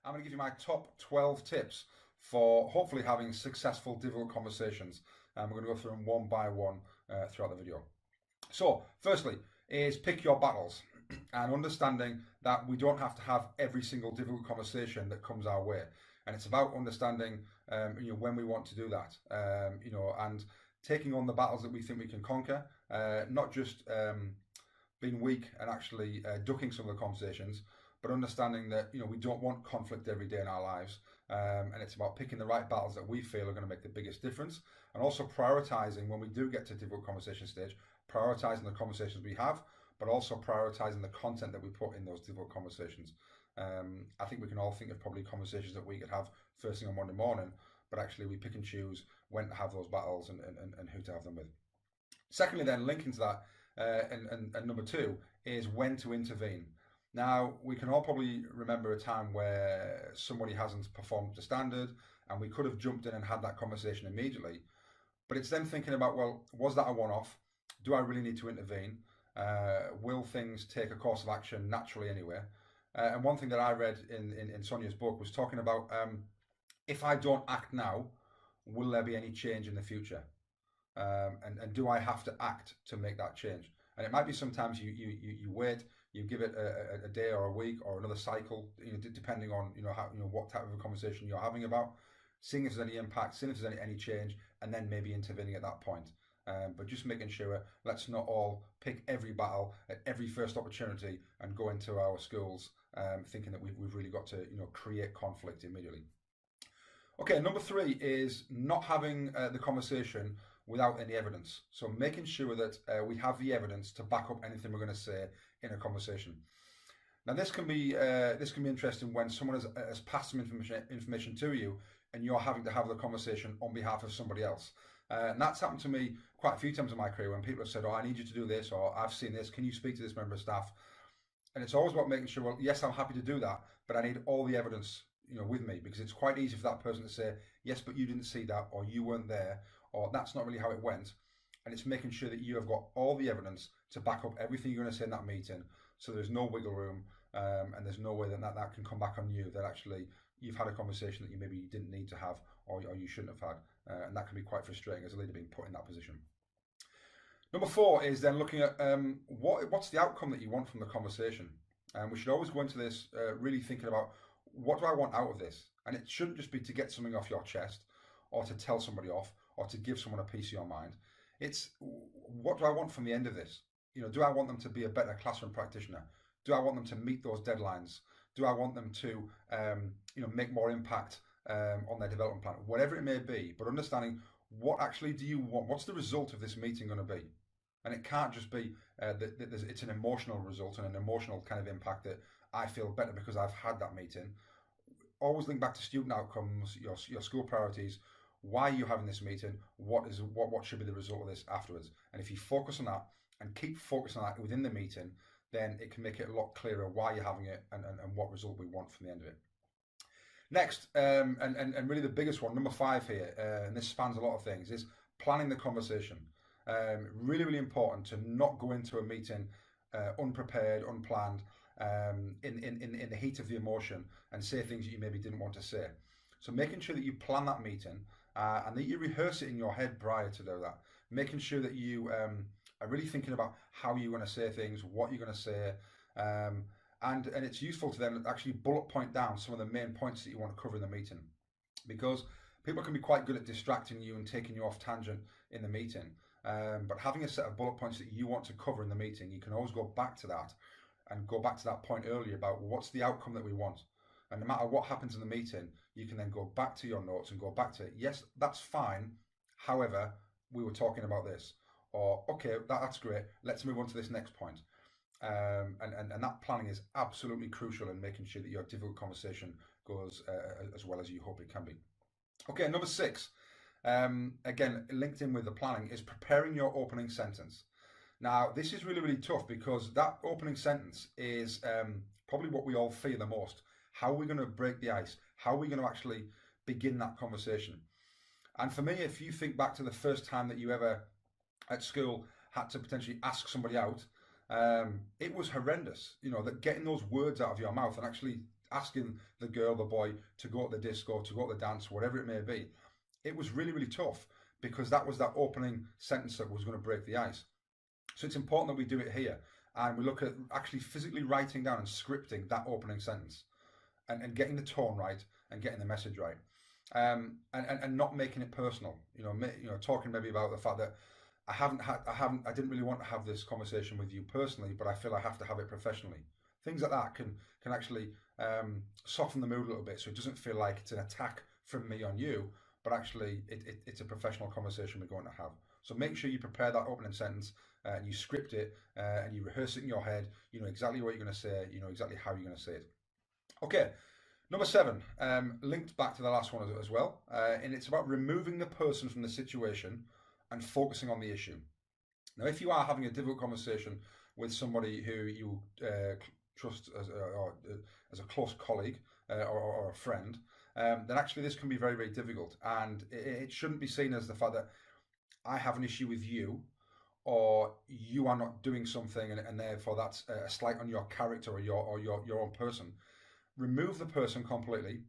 I'm going to give you my top 12 tips for hopefully having successful difficult conversations. And we're going to go through them one by one throughout the video. So, firstly, is pick your battles and understanding that we don't have to have every single difficult conversation that comes our way. And it's about understanding when we want to do that, and taking on the battles that we think we can conquer, not just being weak and actually ducking some of the conversations, but understanding that we don't want conflict every day in our lives, and it's about picking the right battles that we feel are going to make the biggest difference, and also prioritizing when we do get to difficult conversation stage, prioritizing the conversations we have, but also prioritizing the content that we put in those difficult conversations. I think we can all think of probably conversations that we could have first thing on Monday morning, but actually we pick and choose when to have those battles and who to have them with. Secondly, then, linking to that, and number two is when to intervene. Now, we can all probably remember a time where somebody hasn't performed to standard and we could have jumped in and had that conversation immediately. But it's then thinking about, well, was that a one-off? Do I really need to intervene? Will things take a course of action naturally anyway? And one thing that I read in Sonia's book was talking about if I don't act now, will there be any change in the future? And do I have to act to make that change? And it might be sometimes you wait, you give it a day or a week or another cycle, depending on what type of a conversation you're having about, seeing if there's any impact, seeing if there's any change, and then maybe intervening at that point. But just making sure, let's not all pick every battle at every first opportunity and go into our schools thinking that we've really got to create conflict immediately. Okay, number three is not having the conversation without any evidence. So making sure that we have the evidence to back up anything we're going to say in a conversation. Now this can be interesting when someone has passed some information to you and you're having to have the conversation on behalf of somebody else. And that's happened to me quite a few times in my career when people have said, oh, I need you to do this, or I've seen this, can you speak to this member of staff? And it's always about making sure, well, yes, I'm happy to do that, but I need all the evidence with me, because it's quite easy for that person to say, yes, but you didn't see that, or you weren't there, or that's not really how it went. And it's making sure that you have got all the evidence to back up everything you're going to say in that meeting, so there's no wiggle room, and there's no way that can come back on you, that actually you've had a conversation that you maybe didn't need to have, or you shouldn't have had. And that can be quite frustrating as a leader being put in that position. Number four is then looking at what's the outcome that you want from the conversation. And we should always go into this really thinking about, what do I want out of this? And it shouldn't just be to get something off your chest, or to tell somebody off, or to give someone a piece of your mind. It's, what do I want from the end of this? Do I want them to be a better classroom practitioner? Do I want them to meet those deadlines? Do I want them to make more impact on their development plan? Whatever it may be, but understanding, what actually do you want? What's the result of this meeting going to be? And it can't just be that it's an emotional result and an emotional kind of impact that I feel better because I've had that meeting. Always link back to student outcomes, your school priorities. Why are you having this meeting? What should be the result of this afterwards? And if you focus on that and keep focusing on that within the meeting, then it can make it a lot clearer why you're having it and what result we want from the end of it. Next, and really the biggest one, number five here, and this spans a lot of things, is planning the conversation. Really, really important to not go into a meeting unprepared, unplanned, in the heat of the emotion, and say things that you maybe didn't want to say. So making sure that you plan that meeting and that you rehearse it in your head prior to do that. Making sure that you are really thinking about how you're going to say things, what you're going to say, and it's useful to then actually bullet point down some of the main points that you want to cover in the meeting, because people can be quite good at distracting you and taking you off tangent in the meeting. But having a set of bullet points that you want to cover in the meeting, you can always go back to that and go back to that point earlier about what's the outcome that we want. And no matter what happens in the meeting, you can then go back to your notes and go back to, yes, that's fine. However, we were talking about this. Or, okay, that's great. Let's move on to this next point. And that planning is absolutely crucial in making sure that your difficult conversation goes as well as you hope it can be. Okay, number six, again, linked in with the planning, is preparing your opening sentence. Now, this is really, really tough, because that opening sentence is probably what we all fear the most. How are we going to break the ice? How are we going to actually begin that conversation? And for me, if you think back to the first time that you ever at school had to potentially ask somebody out, it was horrendous, that getting those words out of your mouth and actually asking the girl, the boy, to go to the disco, to go to the dance, whatever it may be. It was really, really tough because that was that opening sentence that was going to break the ice. So it's important that we do it here and we look at actually physically writing down and scripting that opening sentence and getting the tone right and getting the message right. And not making it personal. Talking maybe about the fact that I didn't really want to have this conversation with you personally, but I feel I have to have it professionally. Things like that can actually soften the mood a little bit, so it doesn't feel like it's an attack from me on you, but actually it's a professional conversation we're going to have. So make sure you prepare that opening sentence and you script it and you rehearse it in your head. You know exactly what you're going to say. You know exactly how you're going to say it. Okay. Number 7, linked back to the last one as well, and it's about removing the person from the situation and focusing on the issue. Now, if you are having a difficult conversation with somebody who you trust as a close colleague or a friend, then actually this can be very, very difficult. And it shouldn't be seen as the fact that I have an issue with you or you are not doing something and therefore that's a slight on your character or your own person. Remove the person completely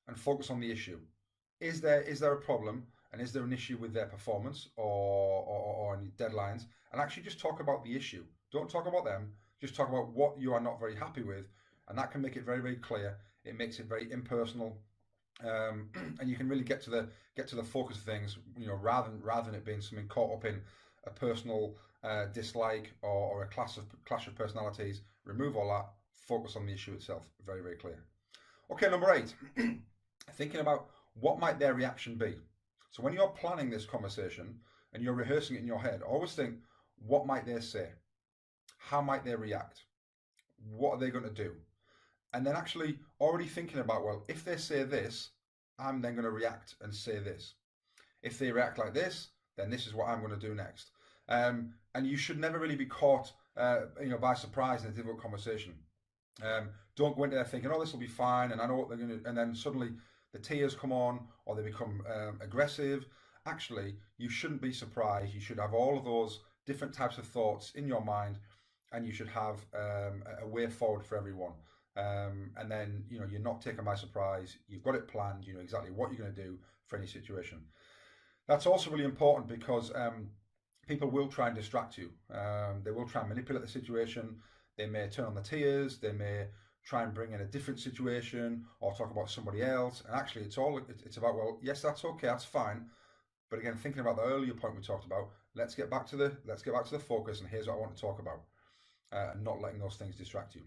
and focus on the issue. Is there a problem and is there an issue with their performance or any deadlines? And actually just talk about the issue. Don't talk about them. Just talk about what you are not very happy with, and that can make it very, very clear. It makes it very impersonal, and you can really get to the focus of things. Rather than it being something caught up in a personal dislike or a clash of personalities. Remove all that. Focus on the issue itself. Very, very clear. Okay, number 8. Thinking about what might their reaction be. So when you're planning this conversation and you're rehearsing it in your head, always think, what might they say? How might they react? What are they going to do? And then actually already thinking about, well, if they say this, I'm then going to react and say this. If they react like this, then this is what I'm going to do next. And you should never really be caught by surprise in a difficult conversation. Don't go into there thinking, oh, this will be fine, and I know what they're going to, and then suddenly the tears come on or they become aggressive. Actually, you shouldn't be surprised. You should have all of those different types of thoughts in your mind, and you should have a way forward for everyone. And then, you're not taken by surprise. You've got it planned. You know exactly what you're going to do for any situation. That's also really important because people will try and distract you. They will try and manipulate the situation. They may turn on the tears. They may try and bring in a different situation or talk about somebody else. And actually, it's about, well, yes, that's okay, that's fine. But again, thinking about the earlier point we talked about, let's get back to the focus. And here's what I want to talk about, not letting those things distract you.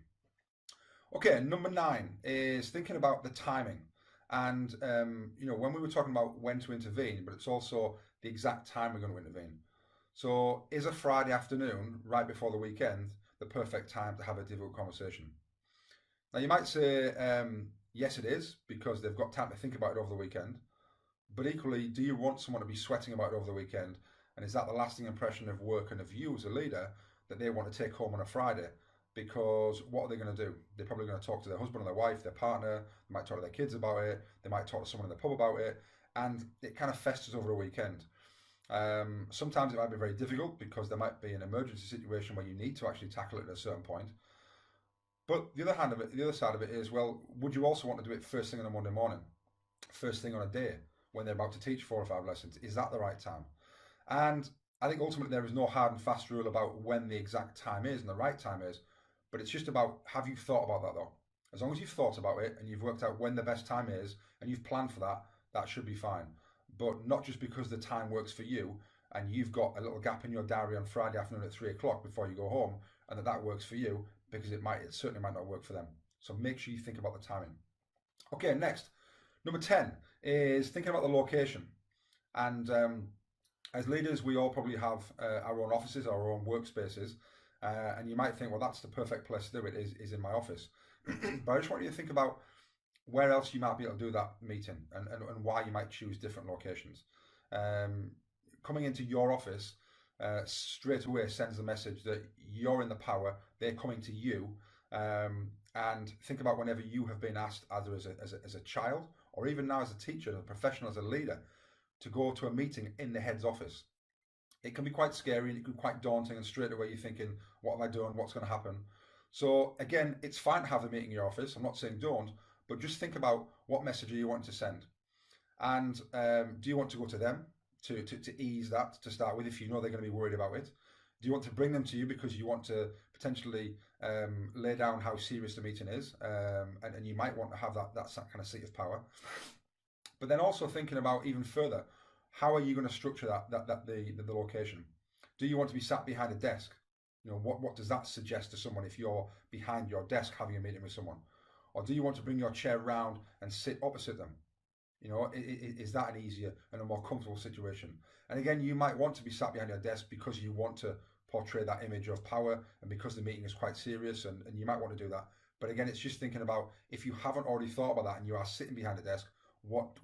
Okay, number 9 is thinking about the timing. And when we were talking about when to intervene, but it's also the exact time we're going to intervene. So, is a Friday afternoon right before the weekend the perfect time to have a difficult conversation? Now, you might say, yes, it is, because they've got time to think about it over the weekend. But equally, do you want someone to be sweating about it over the weekend? And is that the lasting impression of work and of you as a leader that they want to take home on a Friday? Because what are they going to do? They're probably going to talk to their husband or their wife, their partner. They might talk to their kids about it. They might talk to someone in the pub about it. And it kind of festers over a weekend. Sometimes it might be very difficult because there might be an emergency situation where you need to actually tackle it at a certain point. But the other side of it is, well, would you also want to do it first thing on a Monday morning? First thing on a day when they're about to teach 4 or 5 lessons? Is that the right time? And I think ultimately there is no hard and fast rule about when the exact time is and the right time is, but it's just about, have you thought about that though? As long as you've thought about it and you've worked out when the best time is and you've planned for that, that should be fine. But not just because the time works for you and you've got a little gap in your diary on Friday afternoon at 3 o'clock before you go home and that works for you, because it certainly might not work for them. So make sure you think about the timing. Okay, next. Number 10 is thinking about the location. And as leaders, we all probably have our own offices, our own workspaces. And you might think, well, that's the perfect place to do it, is in my office. But I just want you to think about where else you might be able to do that meeting and why you might choose different locations. Coming into your office straight away sends the message that you're in the power, they're coming to you. And think about whenever you have been asked, either as a child or even now as a teacher, as a professional, as a leader, to go to a meeting in the head's office. It can be quite scary and it can be quite daunting, and straight away you're thinking, what have I done? What's going to happen? So again, it's fine to have the meeting in your office. I'm not saying don't, but just think about what message are you wanting to send. And do you want to go to them to ease that to start with if you know they're going to be worried about it? Do you want to bring them to you because you want to potentially lay down how serious the meeting is? And you might want to have that kind of seat of power. But then also thinking about even further, how are you going to structure the location? Do you want to be sat behind a desk? You know, what does that suggest to someone if you're behind your desk having a meeting with someone? Or do you want to bring your chair round and sit opposite them? You know, is that an easier and a more comfortable situation? And again, you might want to be sat behind your desk because you want to portray that image of power and because the meeting is quite serious and you might want to do that. But again, it's just thinking about if you haven't already thought about that and you are sitting behind a desk, what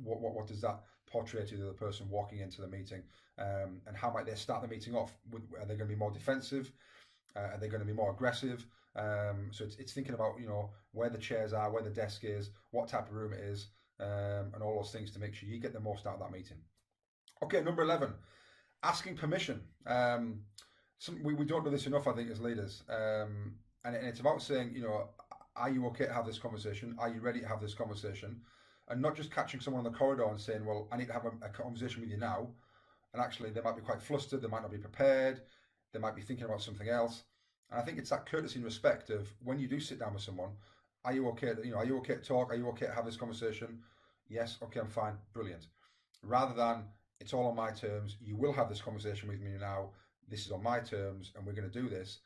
does that portray to the other person walking into the meeting? And how might they start the meeting off? Are they going to be more defensive? Are they going to be more aggressive? So it's thinking about, you know, where the chairs are, where the desk is, what type of room it is, and all those things to make sure you get the most out of that meeting. Okay, number 11, asking permission. We don't do this enough, I think, as leaders. And it's about saying, you know, are you okay to have this conversation? Are you ready to have this conversation? And not just catching someone on the corridor and saying, well, I need to have a conversation with you now. And actually, they might be quite flustered. They might not be prepared. They might be thinking about something else. And I think it's that courtesy and respect of when you do sit down with someone, are you okay to, are you okay to talk? Are you okay to have this conversation? Yes, okay, I'm fine, brilliant. Rather than, it's all on my terms, you will have this conversation with me now, this is on my terms, and we're going to do this.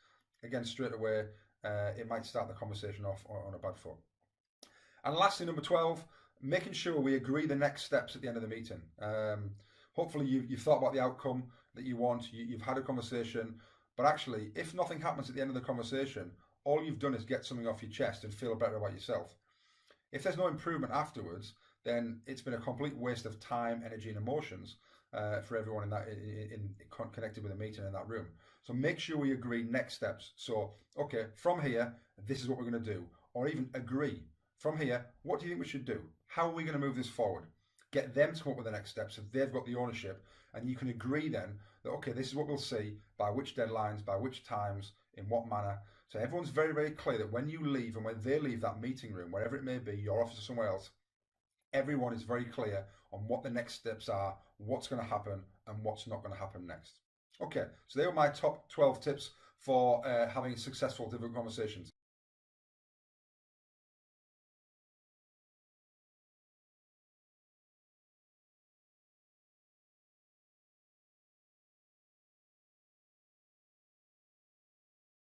Again, straight away, it might start the conversation off on a bad foot. And lastly, number 12, making sure we agree the next steps at the end of the meeting. Hopefully you've thought about the outcome that you want, you've had a conversation, but actually, if nothing happens at the end of the conversation, all you've done is get something off your chest and feel better about yourself. If there's no improvement afterwards, then it's been a complete waste of time, energy, and emotions for everyone connected with a meeting in that room. So make sure we agree next steps. So, okay, from here, this is what we're going to do. Or even agree. From here, what do you think we should do? How are we going to move this forward? Get them to come up with the next steps so they've got the ownership, and you can agree then that, okay, this is what we'll see, by which deadlines, by which times, in what manner. So everyone's very, very clear that when you leave and when they leave that meeting room, wherever it may be, your office or somewhere else, everyone is very clear on what the next steps are, what's going to happen, and what's not going to happen next. Okay, so they were my top 12 tips for having successful difficult conversations.